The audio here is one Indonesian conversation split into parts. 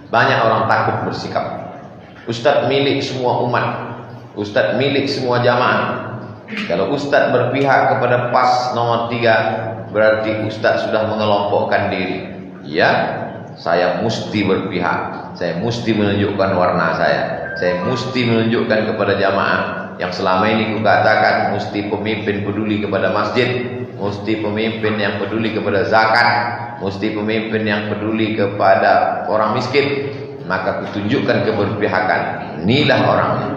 Banyak orang takut bersikap. Ustadz milik semua umat, Ustadz milik semua jamaah. Kalau Ustadz berpihak kepada PAS nomor 3, berarti Ustadz sudah mengelompokkan diri. Ya, saya mesti berpihak, saya mesti menunjukkan warna saya mesti menunjukkan kepada jamaah yang selama ini kukatakan mesti pemimpin peduli kepada masjid, mesti pemimpin yang peduli kepada zakat, mesti pemimpin yang peduli kepada orang miskin. Maka kutunjukkan keberpihakan. Inilah orangnya.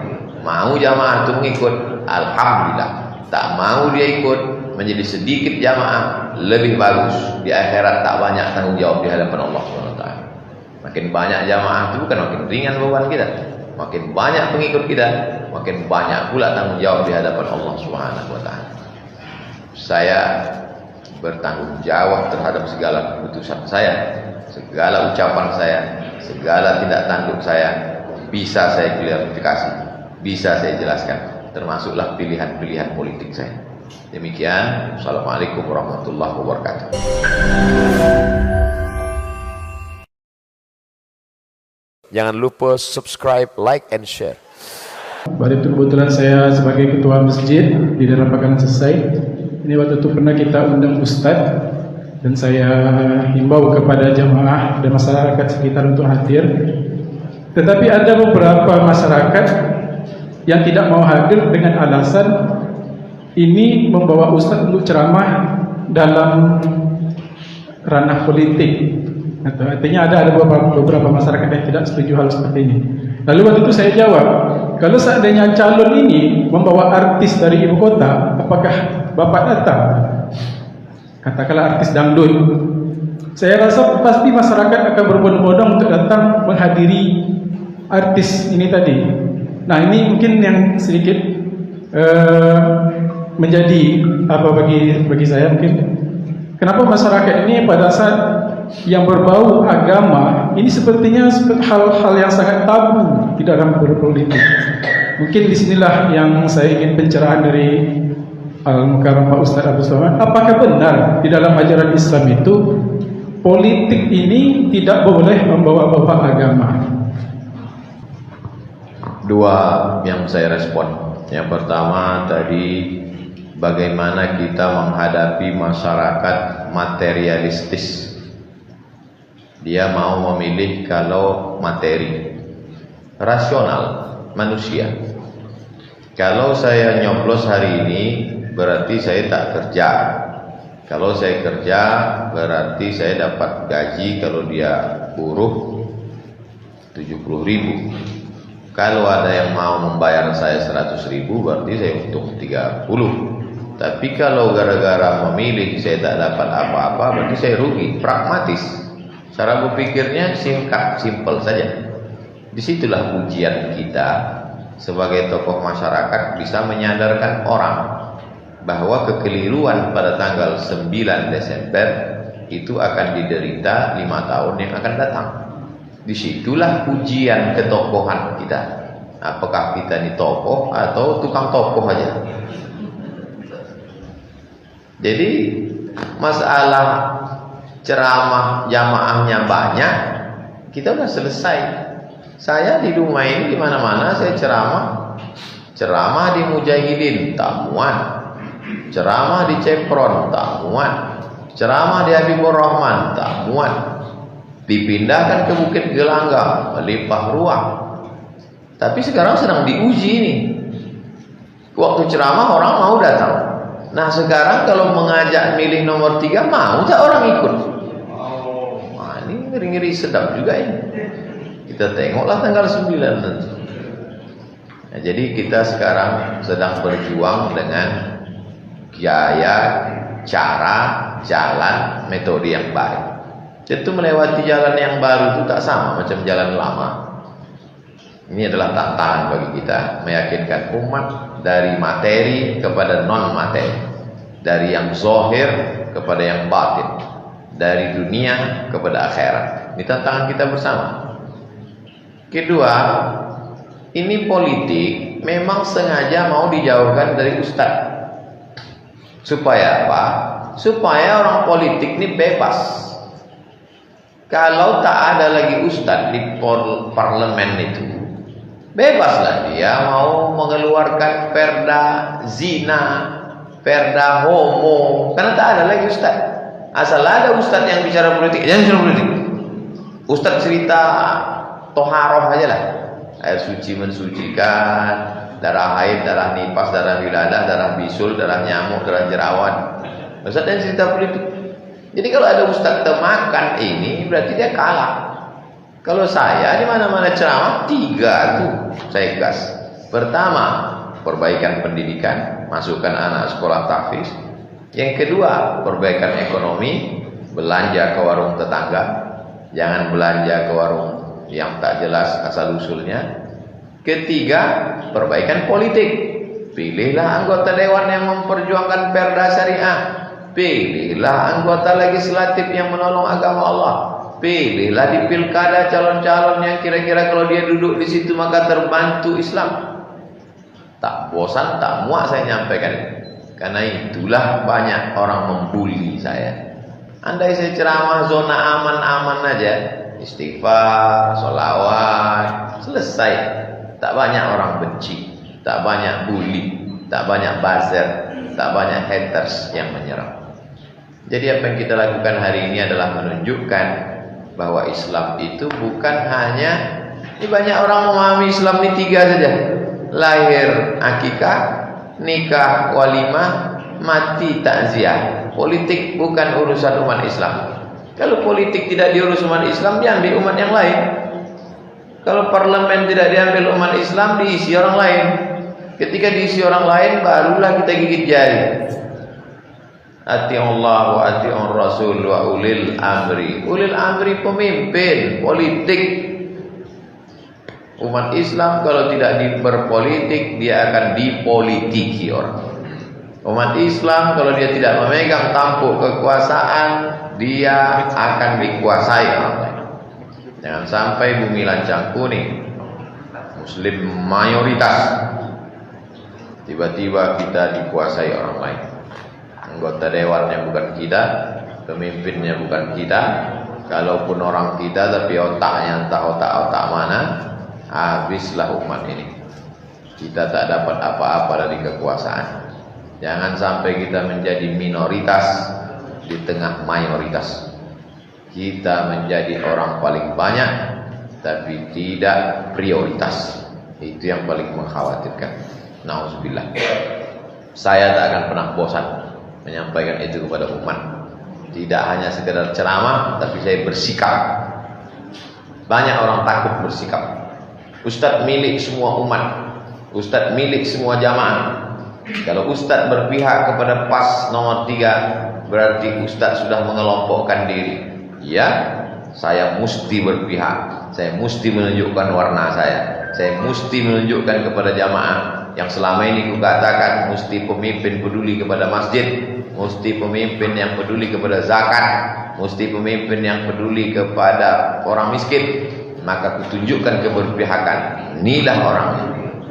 Mau jamaah itu mengikut, alhamdulillah. Tak mau dia ikut, menjadi sedikit jamaah, lebih bagus. Di akhirat tak banyak tanggung jawab di hadapan Allah SWT. Makin banyak jamaah itu bukan makin ringan beban kita. Makin banyak pengikut kita, makin banyak pula tanggung jawab di hadapan Allah SWT. Saya bertanggung jawab terhadap segala keputusan saya, segala ucapan saya, segala tindak tanduk saya. Bisa saya klarifikasi, bisa saya jelaskan, termasuklah pilihan-pilihan politik saya. Demikian. Assalamualaikum warahmatullahi wabarakatuh. Jangan lupa subscribe, like, and share. Pada itu kebetulan saya sebagai ketua masjid di dalam Pakanan Selesai. Ini waktu itu pernah kita undang Ustadz, dan saya himbau kepada jamaah dan masyarakat sekitar untuk hadir. Tetapi ada beberapa masyarakat yang tidak mau hadir dengan alasan ini membawa Ustadz untuk ceramah dalam ranah politik. Artinya ada beberapa masyarakat yang tidak setuju hal seperti ini. Lalu waktu itu saya jawab, kalau seandainya calon ini membawa artis dari ibu kota, apakah Bapak datang? Katakanlah artis dangdut. Saya rasa pasti masyarakat akan berbondong-bondong untuk datang menghadiri artis ini tadi. Nah, ini mungkin yang sedikit menjadi apa bagi saya mungkin. Kenapa masyarakat ini pada saat yang berbau agama ini sepertinya hal-hal yang sangat tabu di dalam berpolitik. Mungkin disinilah yang saya ingin pencerahan dari Al-Mukarram Pak Ustadz Abdul Somad. Apakah benar di dalam ajaran Islam itu politik ini tidak boleh membawa-bawa agama? Dua yang saya respon. Yang pertama tadi, bagaimana kita menghadapi masyarakat materialistis. Dia mau memilih kalau materi, rasional, manusia. Kalau saya nyoblos hari ini, berarti saya tak kerja. Kalau saya kerja, berarti saya dapat gaji. Kalau dia buruh 70.000. Kalau ada yang mau membayar saya 100.000, berarti saya untung 30. Tapi kalau gara-gara memilih saya tak dapat apa-apa, berarti saya rugi. Pragmatis. Cara berpikirnya singkat, simpel saja. Disitulah ujian kita sebagai tokoh masyarakat, bisa menyadarkan orang bahwa kekeliruan pada tanggal 9 Desember itu akan diderita 5 tahun yang akan datang. Disitulah ujian ketokohan kita. Apakah kita ini tokoh atau tukang tokoh aja? Jadi masalah ceramah jamaahnya banyak, kita udah selesai. Saya di rumah ini, di mana-mana saya ceramah di Mujahidin, tak muat. Ceramah di Cepron, tak muat. Ceramah di Habibur Rahman, tak muat. Dipindahkan ke Bukit Gelanggang, melimpah ruang. Tapi sekarang sedang diuji nih. Waktu ceramah orang mau datang. Nah sekarang kalau mengajak milih nomor 3, mau tak orang ikut? Wah, ini ngeri-ngeri sedap juga ini. Kita tengoklah tanggal 9 nanti. Nah, jadi kita sekarang sedang berjuang dengan gaya, cara, jalan, metode yang baik. Tentu melewati jalan yang baru itu tak sama macam jalan lama. Ini adalah tantangan bagi kita, meyakinkan umat dari materi kepada non materi, dari yang zahir kepada yang batin, dari dunia kepada akhirat. Ini tantangan kita bersama. Kedua, ini politik memang sengaja mau dijauhkan dari ustadz. Supaya apa? Supaya orang politik ini bebas. Kalau tak ada lagi ustadz di parlemen itu, bebaslah dia mau mengeluarkan perda zina, perda homo, karena tak ada lagi ustadz. Asal ada ustadz yang bicara politik, jangan bicara politik. Ustadz cerita toharoh aja lah, air suci mensucikan, darah haid, darah nifas, darah wiladah, darah bisul, darah nyamuk, darah jerawat. Ustadz yang cerita politik. Jadi kalau ada ustadz temakan ini berarti dia kalah. Kalau saya di mana-mana ceramah 3 tuh saya gas. Pertama, perbaikan pendidikan, masukkan anak sekolah tahfiz. Yang kedua, perbaikan ekonomi, belanja ke warung tetangga, jangan belanja ke warung yang tak jelas asal usulnya. Ketiga, perbaikan politik. Pilihlah anggota dewan yang memperjuangkan perda syariah. Pilihlah anggota legislatif yang menolong agama Allah. Pilihlah di pilkada calon-calon yang kira-kira kalau dia duduk di situ maka terbantu Islam. Tak bosan, tak muak saya nyampaikan. Karena itulah banyak orang membuli saya. Andai saya ceramah zona aman-aman aja, istighfar, sholawat, selesai. Tak banyak orang benci, tak banyak bully, tak banyak buzzer, tak banyak haters yang menyerang. Jadi apa yang kita lakukan hari ini adalah menunjukkan bahwa Islam itu bukan hanya, ini banyak orang memahami Islam ini 3 saja. Lahir akikah, nikah walimah, mati takziah. Politik bukan urusan umat Islam. Kalau politik tidak diurus umat Islam, diambil umat yang lain. Kalau parlemen tidak diambil umat Islam, diisi orang lain. Ketika diisi orang lain, barulah kita gigit jari. Ati'ullah wa ati'ur rasul wa ulil amri. Ulil amri pemimpin politik. Umat Islam kalau tidak berpolitik, dia akan dipolitiki orang. Umat Islam kalau dia tidak memegang tampuk kekuasaan, dia akan dikuasai orang lain. Jangan sampai bumi lancang kuning, Muslim mayoritas, tiba-tiba kita dikuasai orang lain. Anggota dewannya bukan kita, pemimpinnya bukan kita. Kalaupun orang kita tapi otaknya entah otak-otak mana, habislah umat ini. Kita tak dapat apa-apa dari kekuasaan. Jangan sampai kita menjadi minoritas di tengah mayoritas. Kita menjadi orang paling banyak tapi tidak prioritas. Itu yang paling mengkhawatirkan. Nauzubillah. Saya tak akan pernah bosan menyampaikan itu kepada umat. Tidak hanya sekedar ceramah, tapi saya bersikap. Banyak orang takut bersikap. Ustadz milik semua umat, ustadz milik semua jamaah. Kalau ustadz berpihak kepada PAS nomor 3, berarti ustadz sudah mengelompokkan diri. Ya, saya mesti berpihak. Saya mesti menunjukkan warna saya mesti menunjukkan kepada jamaah yang selama ini kukatakan mesti pemimpin peduli kepada masjid, mesti pemimpin yang peduli kepada zakat, mesti pemimpin yang peduli kepada orang miskin. Maka kutunjukkan keberpihakan. Inilah orangnya.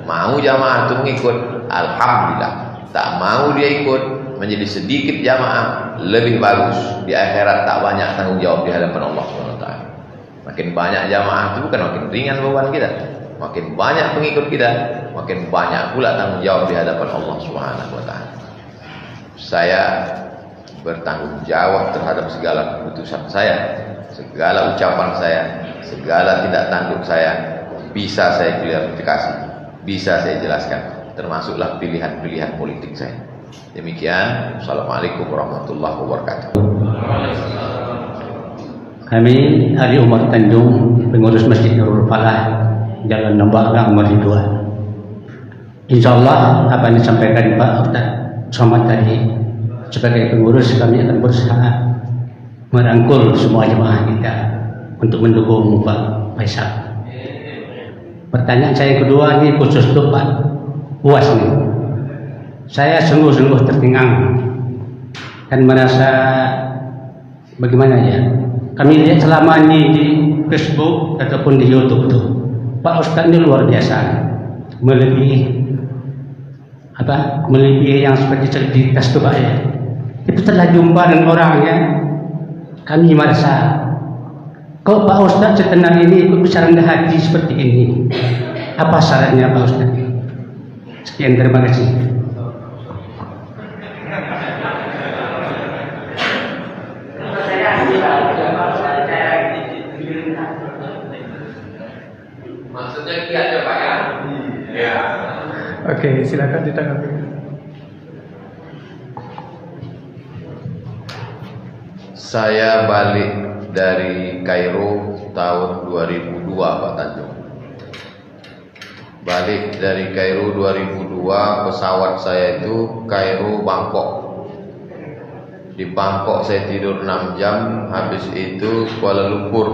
Mau jamaah itu mengikut, alhamdulillah. Tak mau dia ikut, menjadi sedikit jamaah, lebih bagus. Di akhirat tak banyak tanggung jawab di hadapan Allah SWT. Makin banyak jamaah itu bukan makin ringan beban kita. Makin banyak pengikut kita, makin banyak pula tanggung jawab di hadapan Allah SWT. Saya bertanggung jawab terhadap segala keputusan saya, segala ucapan saya, segala tindak tanduk saya. Bisa saya klarifikasi, bisa saya jelaskan, termasuklah pilihan-pilihan politik saya. Demikian. Assalamualaikum warahmatullahi wabarakatuh. Kami ahli umat Tanjung, pengurus Masjid Nurul Falah, Jalan Nembak Gang nomor 2. InsyaAllah apa yang disampaikan Pak Ustaz Somad tadi, sebagai pengurus kami akan berusaha merangkul semua jemaah kita untuk mendukung Pak Faisal. Pertanyaan saya kedua ini khusus untuk Pak Uwas nih. Saya sungguh-sungguh tercengang dan merasa bagaimana ya. Kami lihat selama ini di Facebook ataupun di YouTube tuh, Pak Ustaz ini luar biasa, melebihi yang seperti cerdas tuh Pak ya. Itu telah jumpa dengan orangnya, kami merasa Kok Pak Ustadz setenang ini ikut besar rendah hati seperti ini? Apa syaratnya Pak Ustadz? Sekian, terima kasih. Maksudnya kiat ya Pak ya? Ya. Oke, silakan ditanggapi. Saya balik dari Kairo tahun 2002 Pak Tanjung. Balik dari Kairo 2002, pesawat saya itu Kairo Bangkok. Di Bangkok saya tidur 6 jam, habis itu Kuala Lumpur.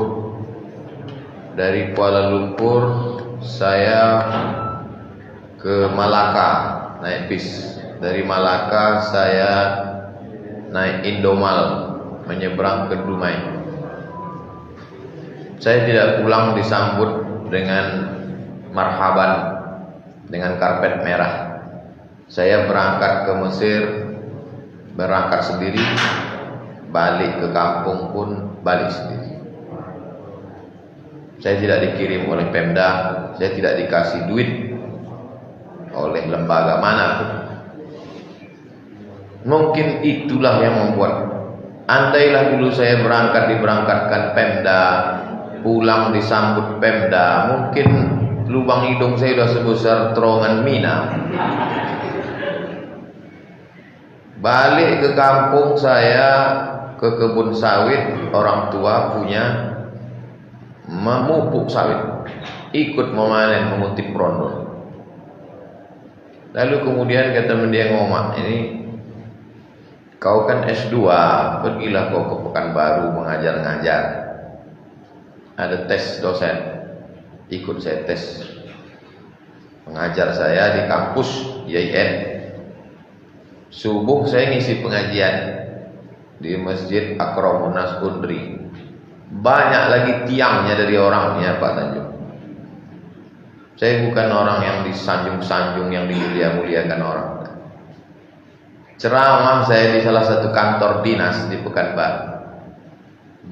Dari Kuala Lumpur saya ke Malaka naik bis. Dari Malaka saya naik Indomal menyeberang ke Dumai. Saya tidak pulang disambut dengan marhaban, dengan karpet merah. Saya berangkat ke Mesir, berangkat sendiri, balik ke kampung pun balik sendiri. Saya tidak dikirim oleh Pemda, saya tidak dikasih duit oleh lembaga manapun. Mungkin itulah yang membuat, andailah dulu saya diberangkatkan Pemda, pulang disambut Pemda, mungkin lubang hidung saya sudah sebesar terowongan Mina. Balik ke kampung saya, ke kebun sawit, orang tua punya memupuk sawit, ikut memanen, mengutip rondo. Lalu kemudian kata mendiang Omak, ini kau kan S2, pergilah kau ke Pekanbaru mengajar-ngajar. Ada tes dosen, ikut saya tes. Mengajar saya di kampus YIN. Subuh saya ngisi pengajian di Masjid Akramunas Undri. Banyak lagi tiangnya dari orangnya Pak Tanjung. Saya bukan orang yang disanjung-sanjung, yang dimulia-muliakan orang. Ceramah saya di salah satu kantor dinas di Pekanbaru.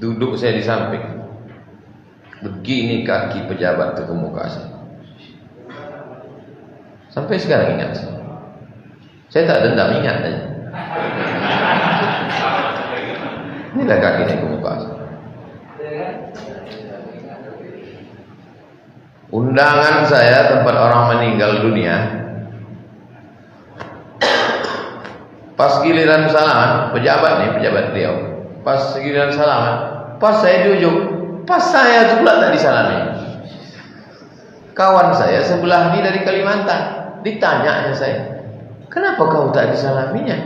Duduk saya di samping. Begini kaki pejabat itu ke muka saya. Sampai sekarang ingat saya. Saya tak dendam, ingat aja. Inilah kakinya ke muka saya. Undangan saya tempat orang meninggal dunia. Pas giliran salaman, pejabat beliau. Pas giliran salaman, pas saya di ujung, pas saya pula tak disalami. Kawan saya sebelah ini dari Kalimantan, ditanya saya, kenapa kau tak disalaminya?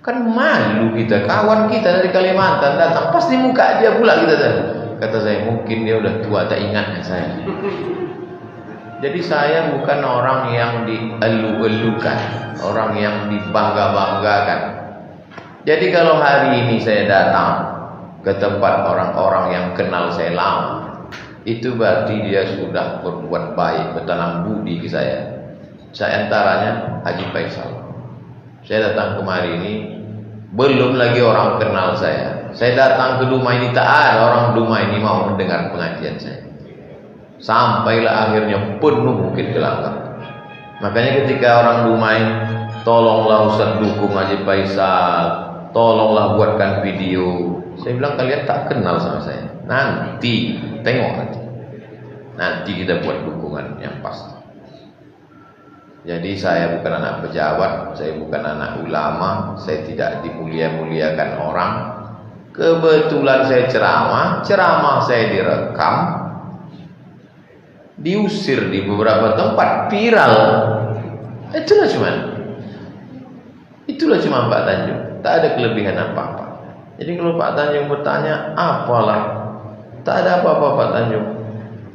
Kan malu kita, kawan kita dari Kalimantan datang, pas di muka dia pula kita tadi. Kata saya, mungkin dia udah tua tak ingatnya saya. Jadi saya bukan orang yang dielu-elukan, orang yang dibangga-banggakan. Jadi kalau hari ini saya datang ke tempat orang-orang yang kenal saya lama, itu berarti dia sudah berbuat baik, bertanam budi ke saya. Saya antaranya Haji Faisal. Saya datang kemari ini, belum lagi orang kenal saya. Saya datang ke rumah ini, tak ada orang rumah ini mau mendengar pengajian saya. Sampailah akhirnya penuh Bukit Gelanggang. Makanya ketika orang rumah ini, tolonglah Ustaz dukung Haji Faisal, tolonglah buatkan video. Saya bilang, kalian tak kenal sama saya. Nanti tengok nanti kita buat dukungan yang pasti. Jadi saya bukan anak pejabat, saya bukan anak ulama, saya tidak dimulia-muliakan orang. Kebetulan saya ceramah saya direkam, diusir di beberapa tempat, viral. Itulah cuma Pak Tanjung, tak ada kelebihan apa-apa. Jadi kalau Pak Tanjung bertanya, apalah, tak ada apa-apa Pak Tanjung.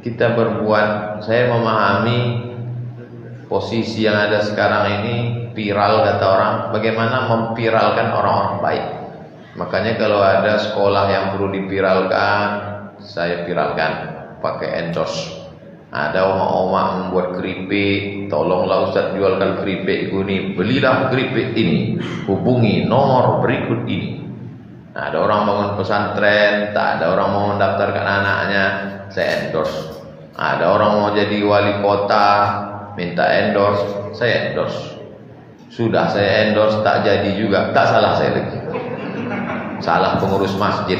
Kita berbuat, saya memahami posisi yang ada sekarang ini, viral kata orang, bagaimana memviralkan orang-orang baik. Makanya kalau ada sekolah yang perlu dipiralkan, saya viralkan pakai endorse. Ada oma-oma membuat keripik, tolonglah Ustaz jualkan keripik ini, belilah keripik ini, hubungi nomor berikut ini. Nah, ada orang bangun pesantren, tak ada orang mau mendaftarkan anaknya, saya endorse. Ada orang mau jadi wali kota, minta endorse, saya endorse. Sudah saya endorse, tak jadi juga, tak salah saya lagi. Salah pengurus masjid.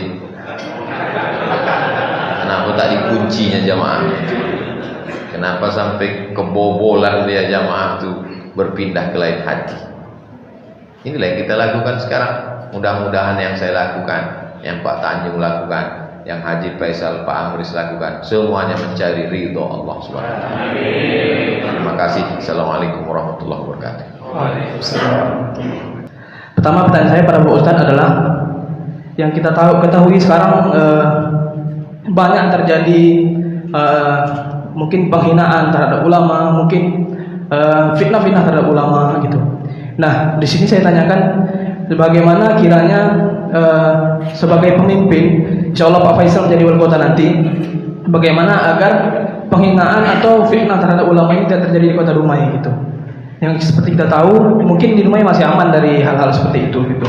Kenapa tak dikuncinya jamaah? Kenapa sampai kebobolan dia jamaah itu berpindah ke lain hati? Inilah yang kita lakukan sekarang. Mudah-mudahan yang saya lakukan, yang Pak Tanjung lakukan, yang Haji Faisal, Pak Amris lakukan, semuanya mencari ridho Allah Subhanahu wa taala. Terima kasih. Assalamualaikum warahmatullahi wabarakatuh. Pertama, pertanyaan saya pada Pak Ustadz adalah yang kita ketahui sekarang banyak terjadi mungkin penghinaan terhadap ulama, mungkin fitnah-fitnah terhadap ulama gitu. Nah, di sini saya tanyakan bagaimana kiranya sebagai pemimpin, insya Allah Pak Faisal menjadi wali kota nanti, bagaimana agar penghinaan atau fitnah terhadap ulama ini tidak terjadi di kota Dumai gitu. Yang seperti kita tahu, mungkin di Dumai masih aman dari hal-hal seperti itu gitu.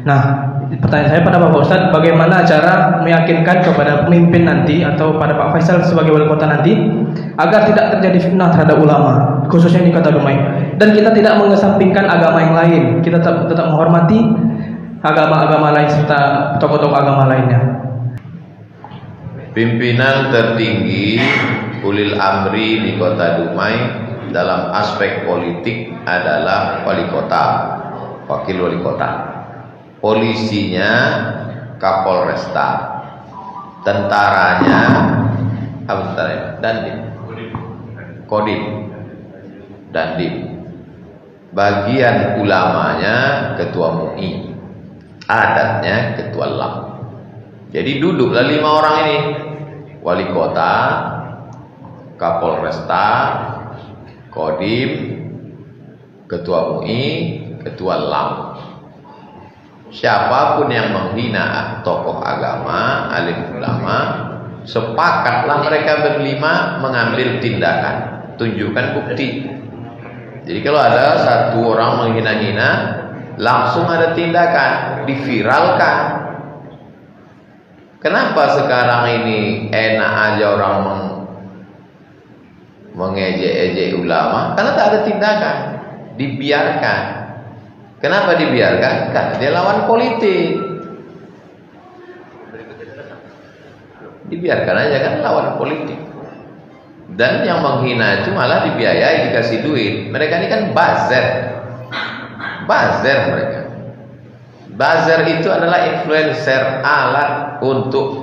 Nah, pertanyaan saya pada Bapak Ustadz, bagaimana cara meyakinkan kepada pemimpin nanti atau pada Pak Faisal sebagai wali kota nanti agar tidak terjadi fitnah terhadap ulama, khususnya di kota Dumai, dan kita tidak mengesampingkan agama yang lain, kita tetap menghormati agama-agama lain serta tokoh-tokoh agama lainnya. Pimpinan tertinggi ulil amri di kota Dumai dalam aspek politik adalah wali kota, wakil wali kota. Polisinya Kapolresta, tentaranya apa tentaranya? Dandim, Kodim, Dandim. Bagian ulamanya ketua MUI, adatnya ketua LAM. Jadi duduklah 5 orang ini, wali kota, Kapolresta, Kodim, ketua MUI, ketua LAM. Siapapun yang menghina tokoh agama, alim ulama, sepakatlah mereka berlima mengambil tindakan, tunjukkan bukti. Jadi kalau ada satu orang menghina-hina, langsung ada tindakan, diviralkan. Kenapa sekarang ini enak aja orang mengejek-ejek ulama? Karena tak ada tindakan, dibiarkan. Kenapa dibiarkan? Karena dia lawan politik. Dibiarkan aja kan lawan politik. Dan yang menghina itu malah dibiayai, dikasih duit. Mereka ini kan buzzer. Buzzer mereka. Buzzer itu adalah influencer, alat untuk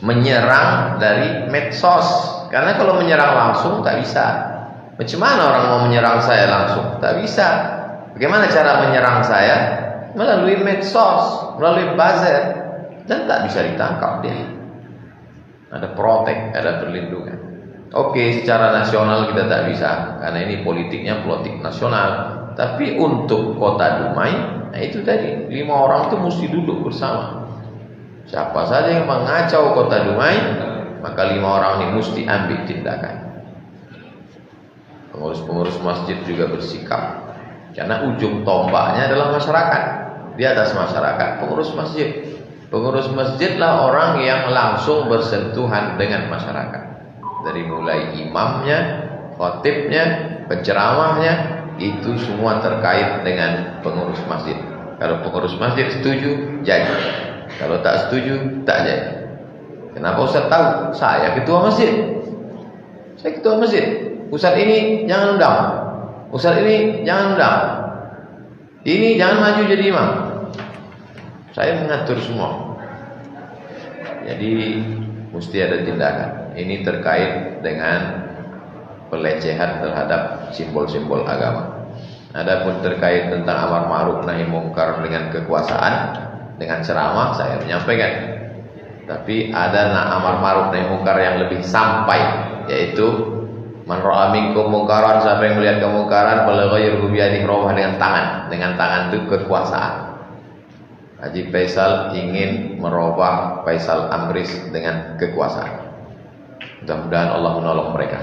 menyerang dari medsos. Karena kalau menyerang langsung tak bisa. Macam mana orang mau menyerang saya langsung? Tak bisa. Bagaimana cara menyerang saya? Melalui medsos, melalui buzzer, dan tak bisa ditangkap dia. Ada protek, ada perlindungan. Oke, secara nasional kita tak bisa, karena ini politiknya politik nasional. Tapi untuk kota Dumai, nah itu tadi 5 orang itu mesti duduk bersama. Siapa saja yang mengacau kota Dumai, maka 5 orang ini mesti ambil tindakan. Pengurus-pengurus masjid juga bersikap. Karena ujung tombaknya adalah masyarakat. Di atas masyarakat pengurus masjid. Pengurus masjidlah orang yang langsung bersentuhan dengan masyarakat. Dari mulai imamnya, khotibnya, penceramahnya, itu semua terkait dengan pengurus masjid. Kalau pengurus masjid setuju, jadi. Kalau tak setuju, tak jadi. Kenapa Ustaz tahu? Saya ketua masjid. Saya ketua masjid. Ustaz ini jangan undang. Ustaz ini jangan undang. Ini jangan maju jadi imam. Saya mengatur semua. Jadi mesti ada tindakan. Ini terkait dengan pelecehan terhadap simbol-simbol agama. Adapun terkait tentang amar ma'ruf nahi mungkar dengan kekuasaan, dengan ceramah saya menyampaikan. Tapi ada amar ma'ruf nahi mungkar yang lebih sampai, yaitu man ra'a minkum mungkaran, siapa yang melihat kemungkaran falyughayyirhu bi yadihi, merubah dengan tangan. Dengan tangan itu kekuasaan. Haji Faisal ingin merubah Faisal Amris dengan kekuasaan. Mudah-mudahan Allah menolong mereka.